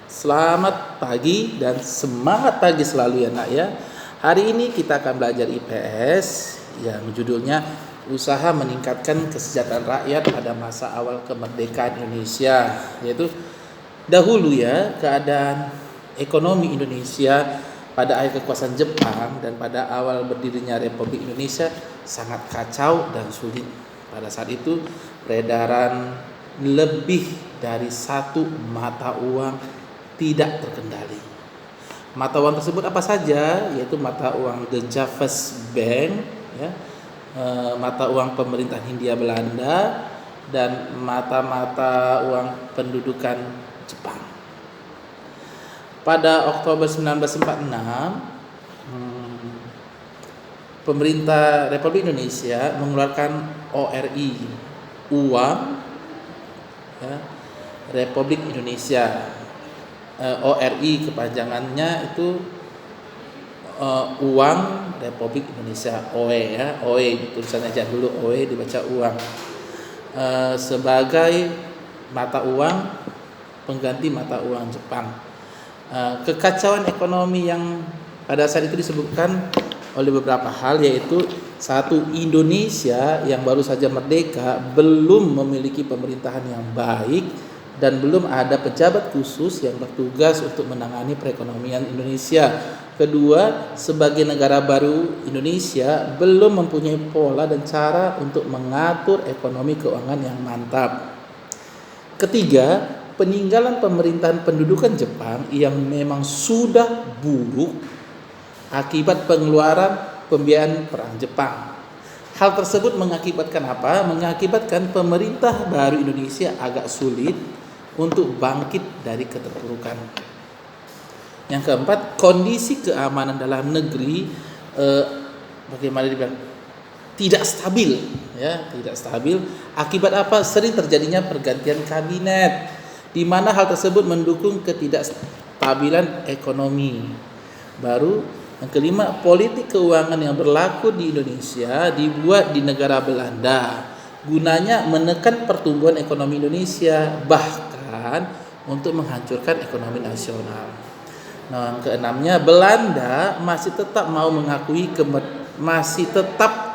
Selamat pagi dan semangat pagi selalu ya nak ya. Hari ini kita akan belajar IPS yang judulnya Usaha Meningkatkan Kesejahteraan Rakyat pada Masa Awal Kemerdekaan Indonesia. Yaitu dahulu ya, keadaan ekonomi Indonesia pada akhir kekuasaan Jepang dan pada awal berdirinya Republik Indonesia sangat kacau dan sulit. Pada saat itu peredaran lebih dari satu mata uang tidak terkendali. Mata uang tersebut apa saja? Yaitu mata uang The Javas Bank, ya, mata uang pemerintahan Hindia Belanda, dan mata uang pendudukan Jepang. Pada Oktober 1946, pemerintah Republik Indonesia mengeluarkan ORI, uang ya, Republik Indonesia. ORI kepanjangannya itu uang Republik Indonesia, OE ya, OE tulisannya aja dulu, OE dibaca uang, sebagai mata uang pengganti mata uang Jepang. Kekacauan ekonomi yang pada saat itu disebutkan oleh beberapa hal, yaitu satu, Indonesia yang baru saja merdeka belum memiliki pemerintahan yang baik dan belum ada pejabat khusus yang bertugas untuk menangani perekonomian Indonesia. Kedua, sebagai negara baru, Indonesia belum mempunyai pola dan cara untuk mengatur ekonomi keuangan yang mantap. Ketiga, peninggalan pemerintahan pendudukan Jepang yang memang sudah buruk akibat pengeluaran pembiayaan perang Jepang. Hal tersebut mengakibatkan apa? Mengakibatkan pemerintah baru Indonesia agak sulit untuk bangkit dari keterpurukan. Yang keempat, kondisi keamanan dalam negeri bagaimana dibilang tidak stabil, ya, tidak stabil. Akibat apa? Sering terjadinya pergantian kabinet, di mana hal tersebut mendukung ketidakstabilan ekonomi. Baru yang kelima, politik keuangan yang berlaku di Indonesia dibuat di negara Belanda, gunanya menekan pertumbuhan ekonomi Indonesia, bahkan untuk menghancurkan ekonomi nasional. Nah, yang keenamnya, Belanda masih tetap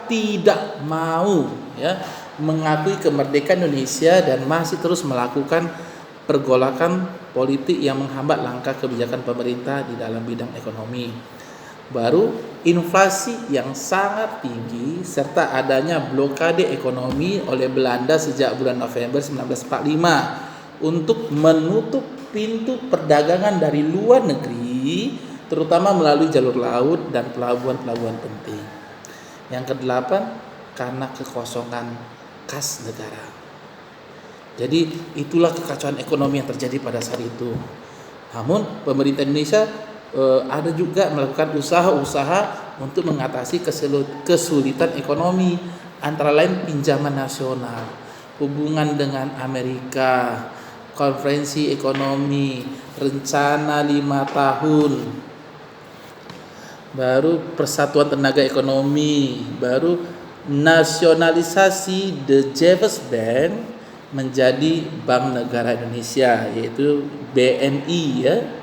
tidak mau ya mengakui kemerdekaan Indonesia dan masih terus melakukan pergolakan politik yang menghambat langkah kebijakan pemerintah di dalam bidang ekonomi. Baru inflasi yang sangat tinggi serta adanya blokade ekonomi oleh Belanda sejak bulan November 1945 untuk menutup pintu perdagangan dari luar negeri, terutama melalui jalur laut dan pelabuhan-pelabuhan penting. Yang kedelapan, karena kekosongan kas negara. Jadi itulah kekacauan ekonomi yang terjadi pada saat itu. Namun pemerintah Indonesia ada juga melakukan usaha-usaha untuk mengatasi kesulitan ekonomi, antara lain pinjaman nasional, hubungan dengan Amerika, konferensi ekonomi, rencana 5 tahun, baru persatuan tenaga ekonomi, baru nasionalisasi The Javas Bank menjadi Bank Negara Indonesia, yaitu BNI ya.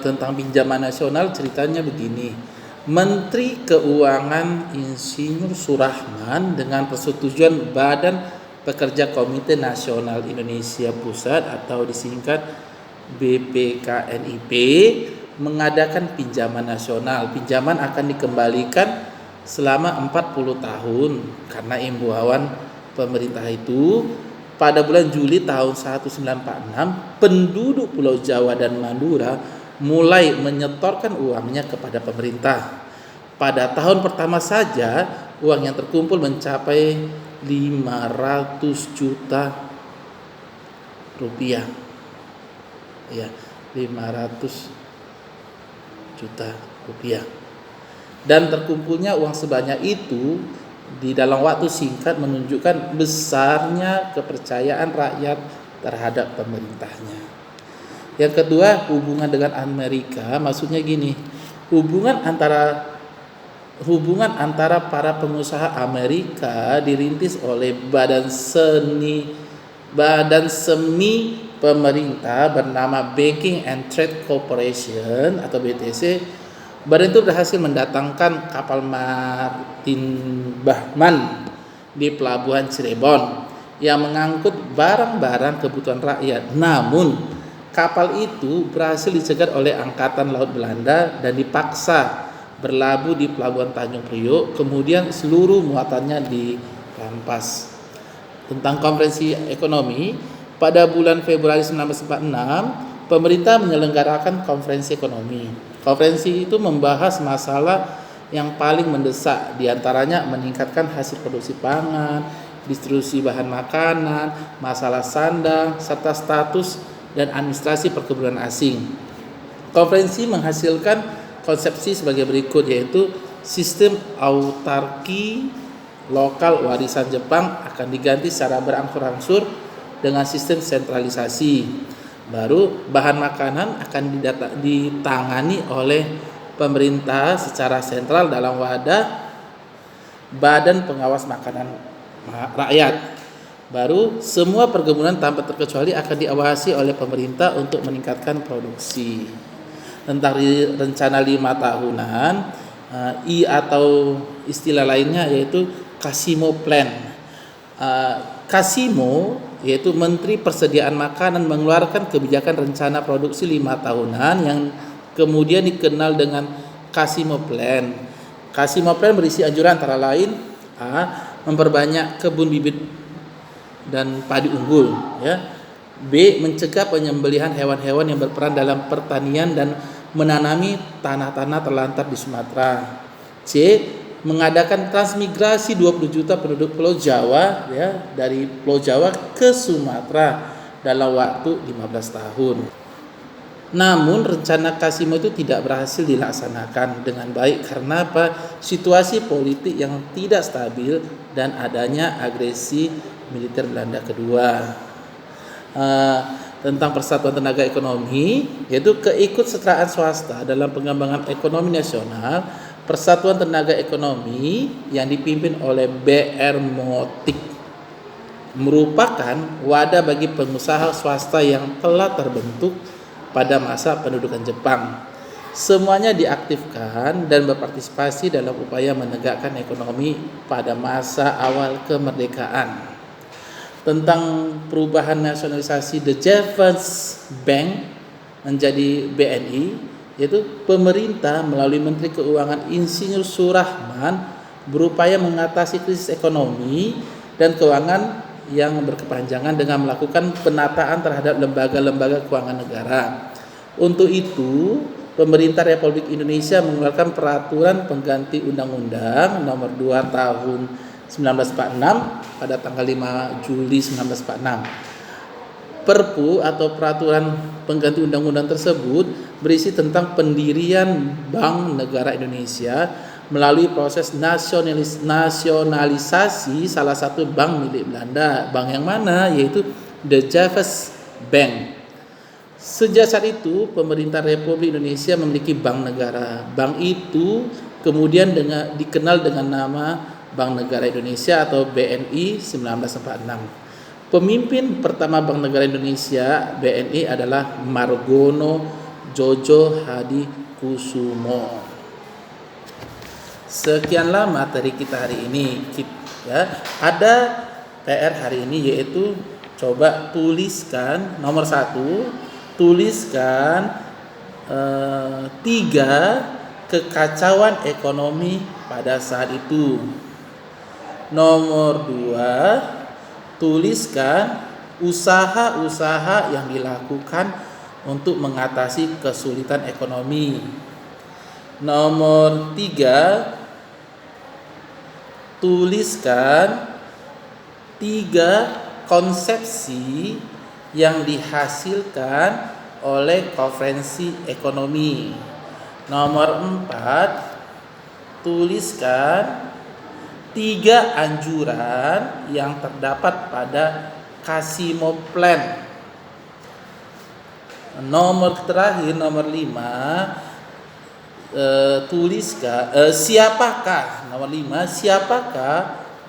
Tentang pinjaman nasional ceritanya begini. Menteri Keuangan Insinyur Surahman dengan persetujuan Badan Pekerja Komite Nasional Indonesia Pusat atau disingkat BPKNIP mengadakan pinjaman nasional. Pinjaman akan dikembalikan selama 40 tahun karena imbauan pemerintah itu. Pada bulan Juli tahun 1946, penduduk Pulau Jawa dan Madura mulai menyetorkan uangnya kepada pemerintah. Pada tahun pertama saja, uang yang terkumpul mencapai 500 juta rupiah. Ya, 500 juta rupiah. Dan terkumpulnya uang sebanyak itu di dalam waktu singkat menunjukkan besarnya kepercayaan rakyat terhadap pemerintahnya. Yang kedua, hubungan dengan Amerika, maksudnya gini, hubungan antara para pengusaha Amerika dirintis oleh Badan Semi pemerintah bernama Banking and Trade Corporation atau BTC. Badan itu berhasil mendatangkan kapal Martin Bahman di pelabuhan Cirebon yang mengangkut barang-barang kebutuhan rakyat. Namun kapal itu berhasil dicegat oleh Angkatan Laut Belanda dan dipaksa berlabuh di pelabuhan Tanjung Priok, kemudian seluruh muatannya dirampas. Tentang konferensi ekonomi, pada bulan Februari 1946, pemerintah menyelenggarakan konferensi ekonomi. Konferensi itu membahas masalah yang paling mendesak, diantaranya meningkatkan hasil produksi pangan, distribusi bahan makanan, masalah sandang, serta status dan administrasi perkebunan asing. Konferensi menghasilkan konsepsi sebagai berikut, yaitu sistem autarki lokal warisan Jepang akan diganti secara berangsur-angsur dengan sistem sentralisasi. Baru bahan makanan akan ditangani oleh pemerintah secara sentral dalam wadah Badan Pengawas Makanan Rakyat. Baru semua perkebunan tanpa terkecuali akan diawasi oleh pemerintah untuk meningkatkan produksi. Tentang rencana 5 tahunan, atau istilah lainnya yaitu Kasimo Plan. Kasimo yaitu Menteri Persediaan Makanan mengeluarkan kebijakan rencana produksi 5 tahunan yang kemudian dikenal dengan Kasimo Plan. Kasimo Plan berisi anjuran antara lain: A. Memperbanyak kebun bibit dan padi unggul, ya. B. Mencegah penyembelihan hewan-hewan yang berperan dalam pertanian dan menanami tanah-tanah terlantar di Sumatera. C. Mengadakan transmigrasi 20 juta penduduk Pulau Jawa, ya, dari Pulau Jawa ke Sumatera dalam waktu 15 tahun. Namun rencana Kasimo itu tidak berhasil dilaksanakan dengan baik karena situasi politik yang tidak stabil dan adanya agresi militer Belanda kedua. Tentang persatuan tenaga ekonomi, yaitu keikutsertaan swasta dalam pengembangan ekonomi nasional. Persatuan Tenaga Ekonomi yang dipimpin oleh BR Motik merupakan wadah bagi pengusaha swasta yang telah terbentuk pada masa pendudukan Jepang. Semuanya diaktifkan dan berpartisipasi dalam upaya menegakkan ekonomi pada masa awal kemerdekaan. Tentang perubahan nasionalisasi The Japanese Bank menjadi BNI, yaitu pemerintah melalui Menteri Keuangan Insinyur Surahman berupaya mengatasi krisis ekonomi dan keuangan yang berkepanjangan dengan melakukan penataan terhadap lembaga-lembaga keuangan negara. Untuk itu, pemerintah Republik Indonesia mengeluarkan peraturan pengganti Undang-Undang Nomor 2 Tahun 1946 pada tanggal 5 Juli 1946. Perpu atau peraturan pengganti undang-undang tersebut berisi tentang pendirian Bank Negara Indonesia melalui proses nasionalisasi salah satu bank milik Belanda. Bank yang mana? Yaitu The Japanese Bank. Sejak saat itu pemerintah Republik Indonesia memiliki bank negara. Bank itu kemudian dikenal dengan nama Bank Negara Indonesia atau BNI 1946. Pemimpin pertama Bank Negara Indonesia BNI adalah Margono Jojo Hadi Kusumo. Sekianlah materi kita hari ini, ya. Ada PR hari ini, yaitu coba tuliskan nomor 1, tuliskan 3 kekacauan ekonomi pada saat itu. Nomor 2, tuliskan usaha-usaha yang dilakukan untuk mengatasi kesulitan ekonomi. Nomor 3, tuliskan 3 konsepsi yang dihasilkan oleh konferensi ekonomi. Nomor 4, tuliskan 3 anjuran yang terdapat pada Kasimo Plan. Nomor terakhir, nomor 5, tuliskan siapakah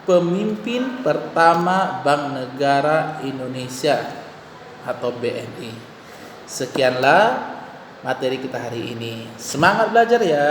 pemimpin pertama Bank Negara Indonesia atau BNI. Sekianlah materi kita hari ini. Semangat belajar ya.